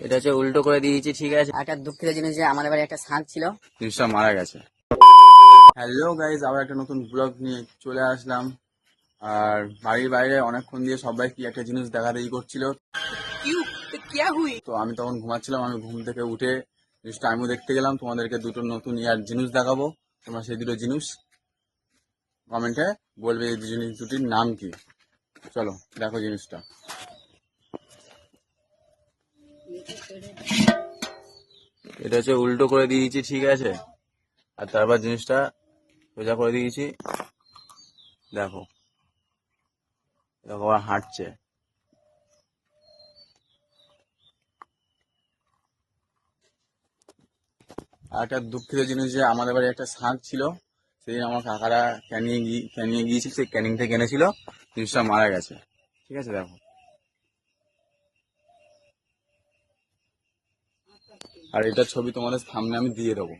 এটা হচ্ছে উল্টো করে দিয়েছি, ঠিক আছে। একটা দুঃখের জিনিস যে আমাদের বাড়ি একটা ছাদ ছিল। জিনিসটা মারা গেছে। হ্যালো গাইজ, আবার একটা নতুন ব্লগ নিয়ে চলে আসলাম। আর বাড়ির বাইরে অনেকক্ষণ দিয়ে সবাই কি একটা জিনিস দেখাদেখি করছিল। তো আমি তখন ঘুমাচ্ছিলাম, আমি ঘুম থেকে উঠে জিনিসটা আমিও দেখতে গেলাম। তোমাদেরকে দুটো নতুন জিনিস দেখাবো। তোমরা সেই দুটো জিনিস কমেন্টে বলবে এই জিনিস দুটির নাম কি। চলো দেখো জিনিসটা। এটা হচ্ছে উল্টো করে দিয়েছি, ঠিক আছে। আর তারপর জিনিসটা সোজা করে দিয়েছি। দেখো দেখো আবার হাঁটছে। আর একটা দুঃখিত জিনিস যে আমাদের বাড়ি একটা শাঁখ ছিল, সেদিন আমার কাকারা ক্যানিয়ে গিয়েছিল, সেই ক্যানিং থেকে এনেছিল, জিনিসটা মারা গেছে। ঠিক আছে দেখো। আর এটার ছবি তোমাদের সামনে আমি দিয়ে দেবো।